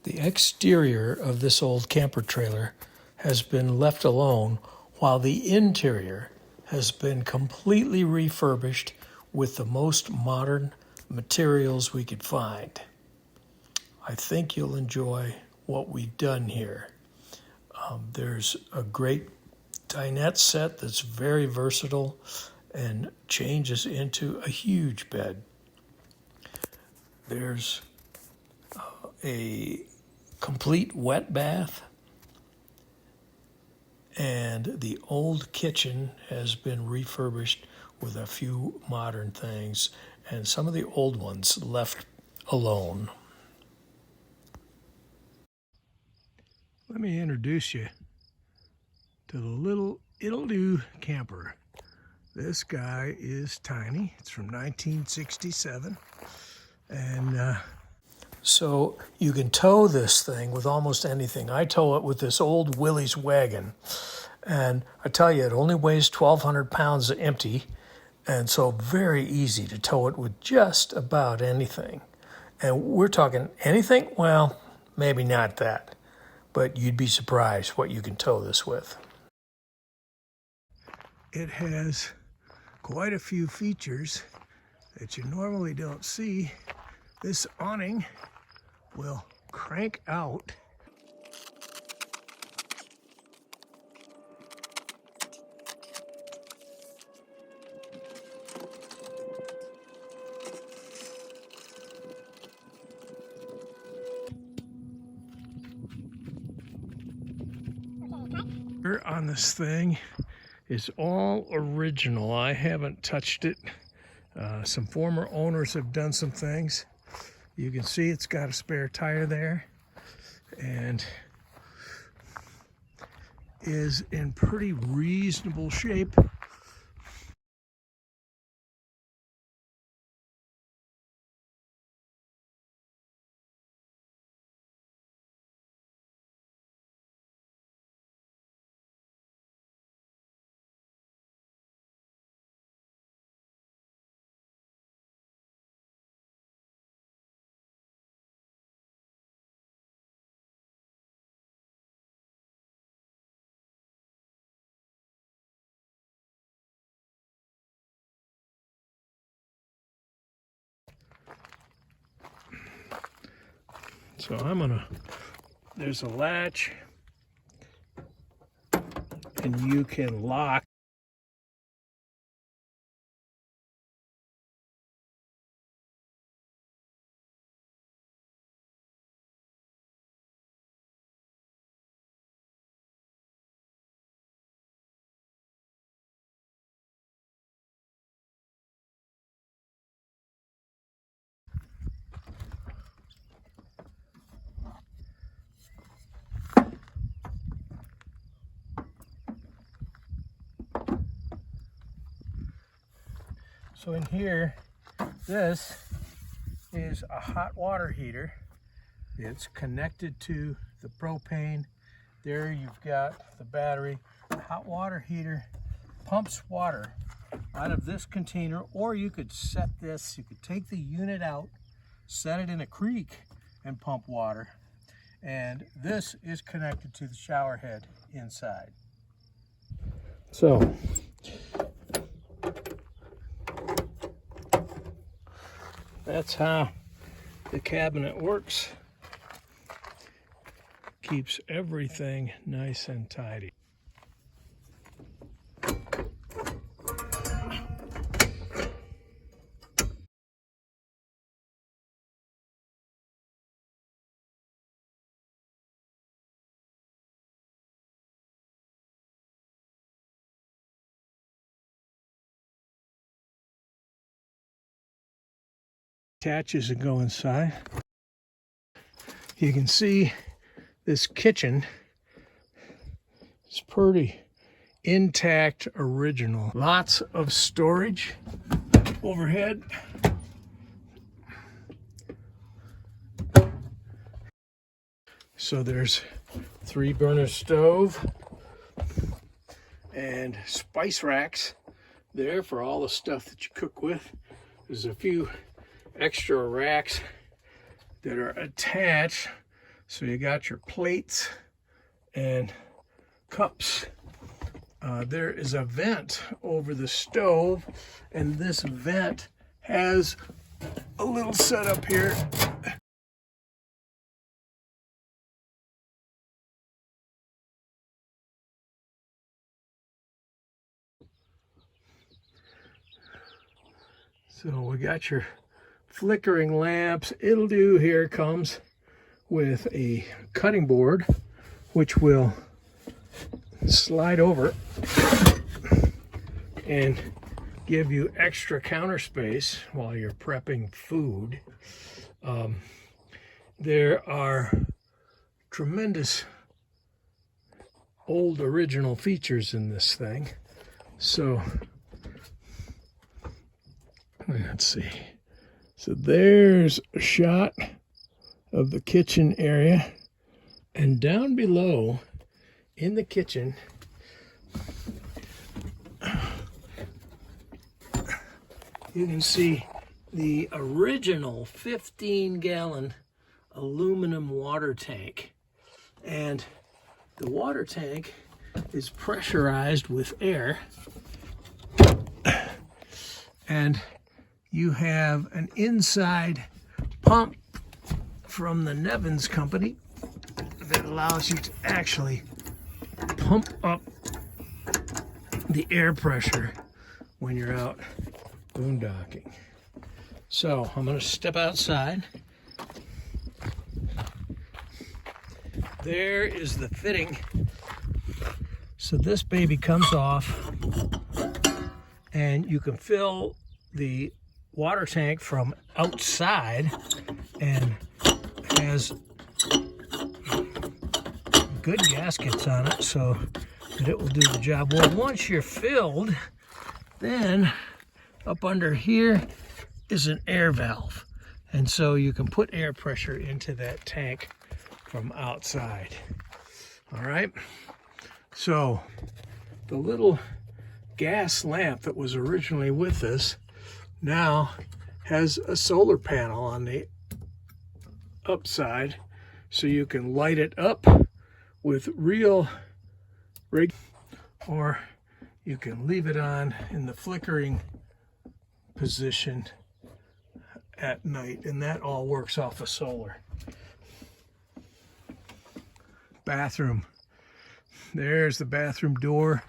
The exterior of this old camper trailer has been left alone while the interior has been completely refurbished with the most modern materials we could find. I think you'll enjoy what we've done here. There's a great dinette set that's very versatile and changes into a huge bed. There's a complete wet bath, and the old kitchen has been refurbished with a few modern things and some of the old ones left alone. Let me introduce you to the little IttleDo camper. This guy is tiny. It's from 1967. And so you can tow this thing with almost anything. I tow it with this old Willys wagon. And I tell you, it only weighs 1,200 pounds empty. And so very easy to tow it with just about anything. And we're talking anything? Well, maybe not that. But you'd be surprised what you can tow this with. It has quite a few features that you normally don't see. This awning will crank out on this thing is all original. I haven't touched it. Some former owners have done some things. You can see it's got a spare tire there and is in pretty reasonable shape. So there's a latch, and you can lock. So in here, this is a hot water heater. It's connected to the propane. There you've got the battery. The hot water heater pumps water out of this container, or you could set this, you could take the unit out, set it in a creek and pump water. And this is connected to the shower head inside. So that's how the cabinet works. Keeps everything nice and tidy. Attaches and go inside. You can see this kitchen is pretty intact, original. Lots of storage overhead. So there's 3-burner stove and spice racks there for all the stuff that you cook with. There's a few extra racks that are attached So you got your plates and cups. There is a vent over the stove, and this vent has a little setup here. So we got your flickering lamps. IttleDo here comes with a cutting board, which will slide over and give you extra counter space while you're prepping food. There are tremendous old original features in this thing. So let's see. So there's a shot of the kitchen area, and down below in the kitchen you can see the original 15-gallon aluminum water tank. And the water tank is pressurized with air, and you have an inside pump from the Nevins company that allows you to actually pump up the air pressure when you're out boondocking. So I'm going to step outside. There is the fitting. So this baby comes off, and you can fill the water tank from outside, and has good gaskets on it so that it will do the job. Well, once you're filled, then up under here is an air valve, and so you can put air pressure into that tank from outside. All right, so the little gas lamp that was originally with this now has a solar panel on the upside, so you can light it up with real rig, or you can leave it on in the flickering position at night, and that all works off of solar. Bathroom. There's the bathroom door,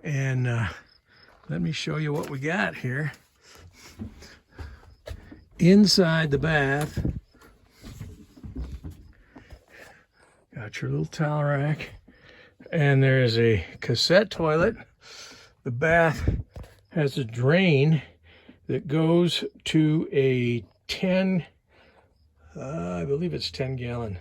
and let me show you what we got here. Inside the bath, got your little towel rack, and there's a cassette toilet. The bath has a drain that goes to a 10, I believe it's 10-gallon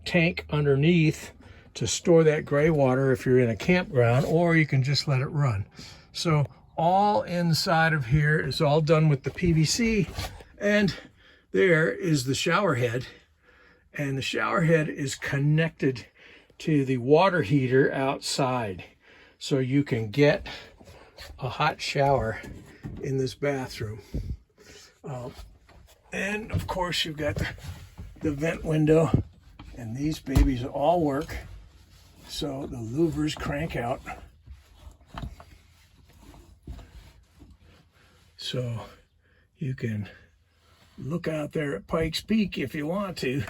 tank underneath to store that gray water if you're in a campground, or you can just let it run. So all inside of here is all done with the PVC, and there is the shower head, and the shower head is connected to the water heater outside, so you can get a hot shower in this bathroom. And of course you've got the vent window, and these babies all work, so the louvers crank out. So you can look out there at Pikes Peak if you want to.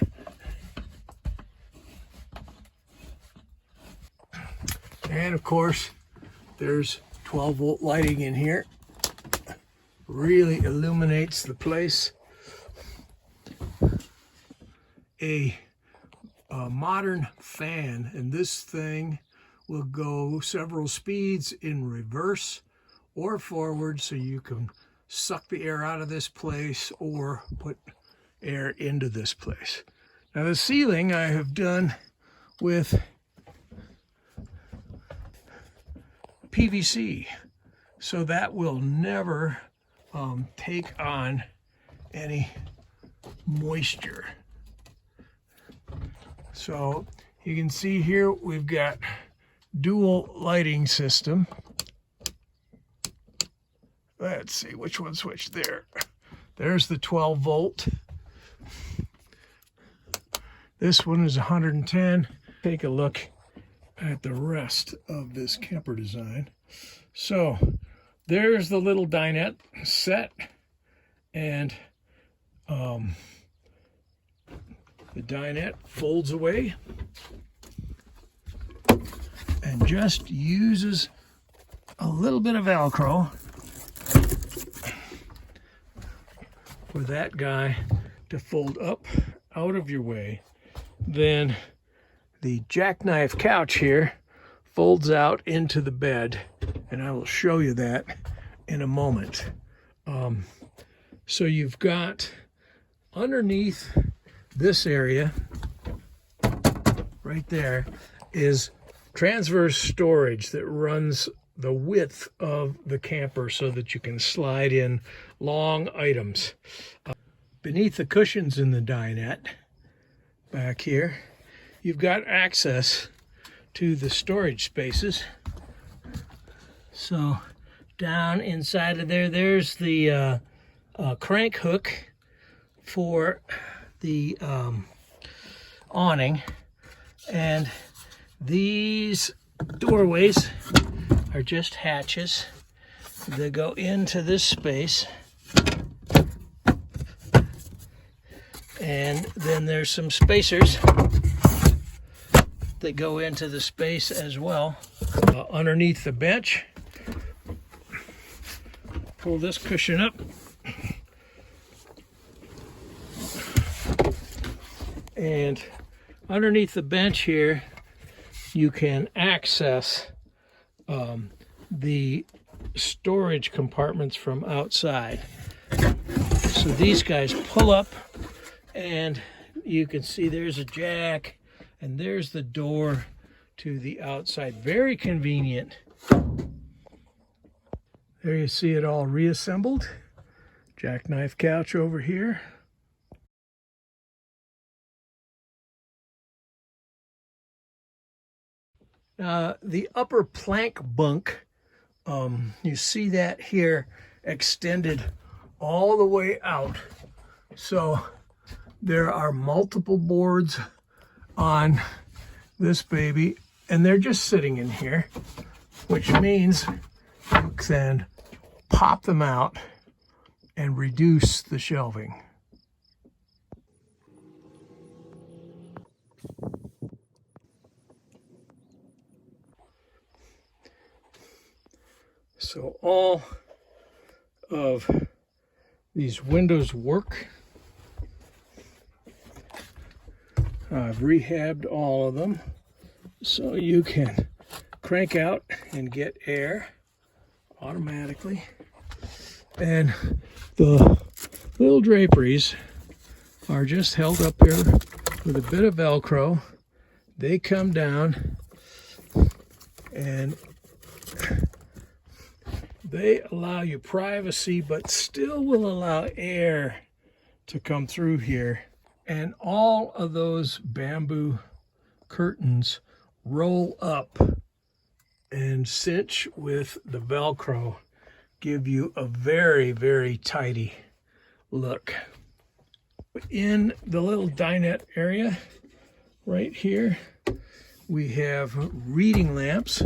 And of course, there's 12-volt lighting in here. Really illuminates the place. A modern fan, and this thing will go several speeds in reverse or forward, so you can suck the air out of this place or put air into this place. Now the ceiling I have done with PVC, so that will never take on any moisture. So you can see here we've got dual lighting system. Let's see which one's which. There. There's the 12-volt. This one is 110. Take a look at the rest of this camper design. So there's the little dinette set, and the dinette folds away and just uses a little bit of Velcro for that guy to fold up out of your way. Then the jackknife couch here folds out into the bed, and I will show you that in a moment. So you've got underneath this area right there is transverse storage that runs the width of the camper so that you can slide in long items. Beneath the cushions in the dinette back here, you've got access to the storage spaces. So down inside of there, there's the crank hook for the awning, and these doorways are just hatches that go into this space, and then there's some spacers that go into the space as well. Underneath the bench, pull this cushion up, and underneath the bench here you can access the storage compartments from outside. So these guys pull up, and you can see there's a jack, and there's the door to the outside. Very convenient. There you see it all reassembled. Jackknife couch over here. The upper plank bunk, you see that here extended all the way out. So there are multiple boards on this baby, and they're just sitting in here, which means you can pop them out and reduce the shelving. So all of these windows work. I've rehabbed all of them so you can crank out and get air automatically. And the little draperies are just held up here with a bit of Velcro. They come down and they allow you privacy, but still will allow air to come through here. And all of those bamboo curtains roll up and cinch with the Velcro, give you a very, very tidy look. In the little dinette area right here, we have reading lamps.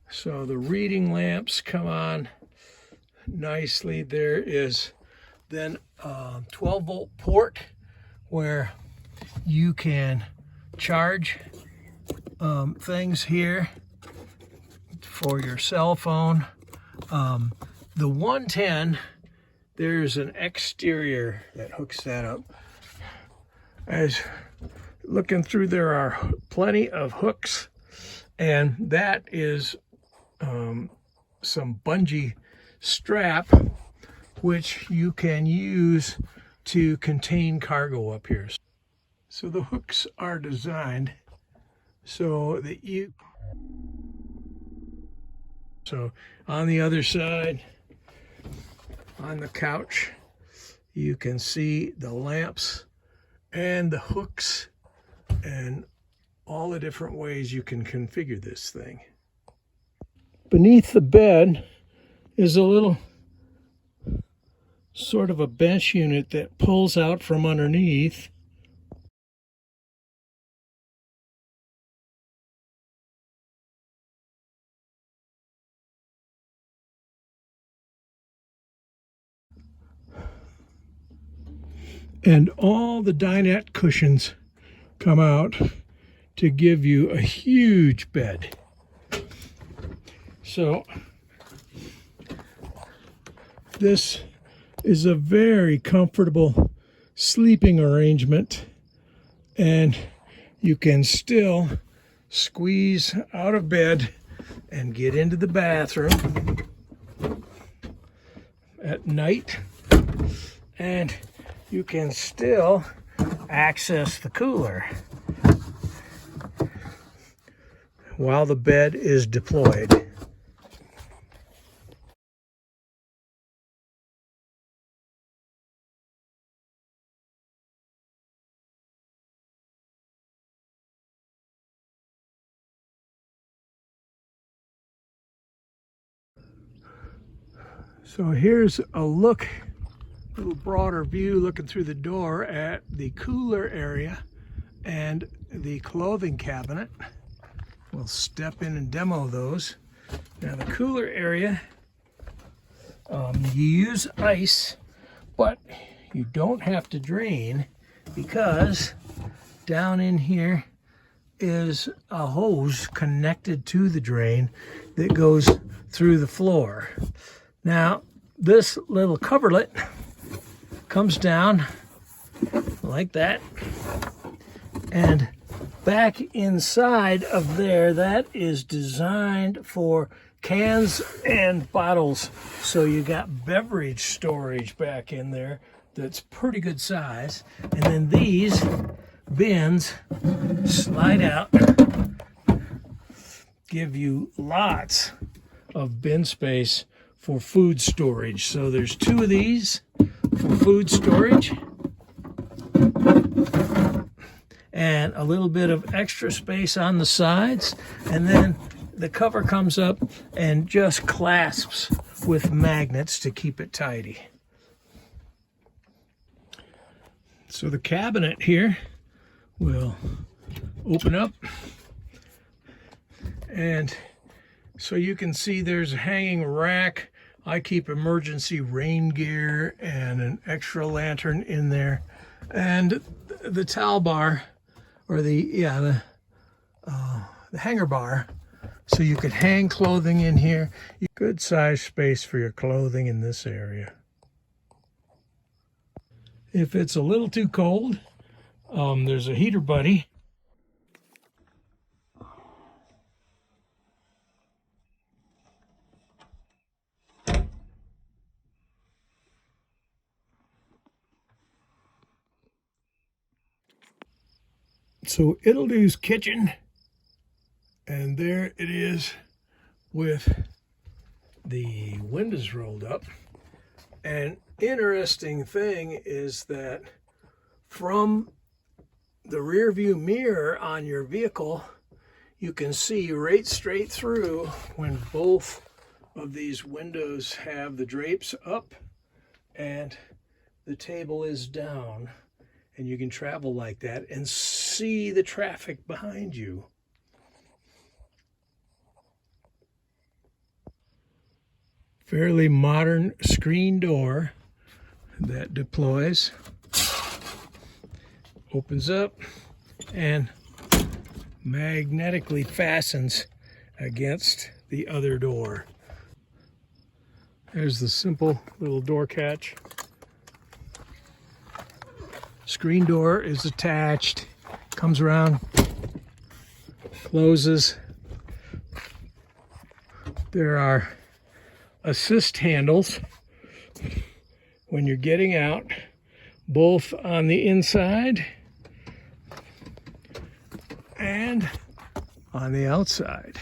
So the reading lamps come on nicely. There is then a 12-volt port where you can charge things here for your cell phone. The 110, there's an exterior that hooks that up. As looking through, there are plenty of hooks, and that is some bungee strap which you can use to contain cargo up here. So the hooks are designed so that so on the other side, on the couch, you can see the lamps and the hooks and all the different ways you can configure this thing. Beneath the bed is a little sort of a bench unit that pulls out from underneath. And all the dinette cushions come out to give you a huge bed. So this is a very comfortable sleeping arrangement, and you can still squeeze out of bed and get into the bathroom at night, and you can still access the cooler while the bed is deployed. So here's a look, a little broader view looking through the door at the cooler area and the clothing cabinet. We'll step in and demo those. Now the cooler area, you use ice, but you don't have to drain, because down in here is a hose connected to the drain that goes through the floor. Now, this little coverlet comes down like that, and back inside of there, that is designed for cans and bottles. So you got beverage storage back in there that's pretty good size. And then these bins slide out, give you lots of bin space for food storage. So there's 2 of these for food storage, and a little bit of extra space on the sides, and then the cover comes up and just clasps with magnets to keep it tidy. So the cabinet here will open up, and so you can see there's a hanging rack. I keep emergency rain gear and an extra lantern in there, and the towel bar, or the hanger bar, so you could hang clothing in here. Good size space for your clothing in this area. If it's a little too cold, there's a heater buddy. So IttleDo's kitchen, and there it is with the windows rolled up. An interesting thing is that from the rear view mirror on your vehicle, you can see right straight through when both of these windows have the drapes up and the table is down. And you can travel like that and see the traffic behind you. Fairly modern screen door that deploys, opens up, and magnetically fastens against the other door. There's the simple little door catch. Screen door is attached, comes around, closes. There are assist handles when you're getting out, both on the inside and on the outside.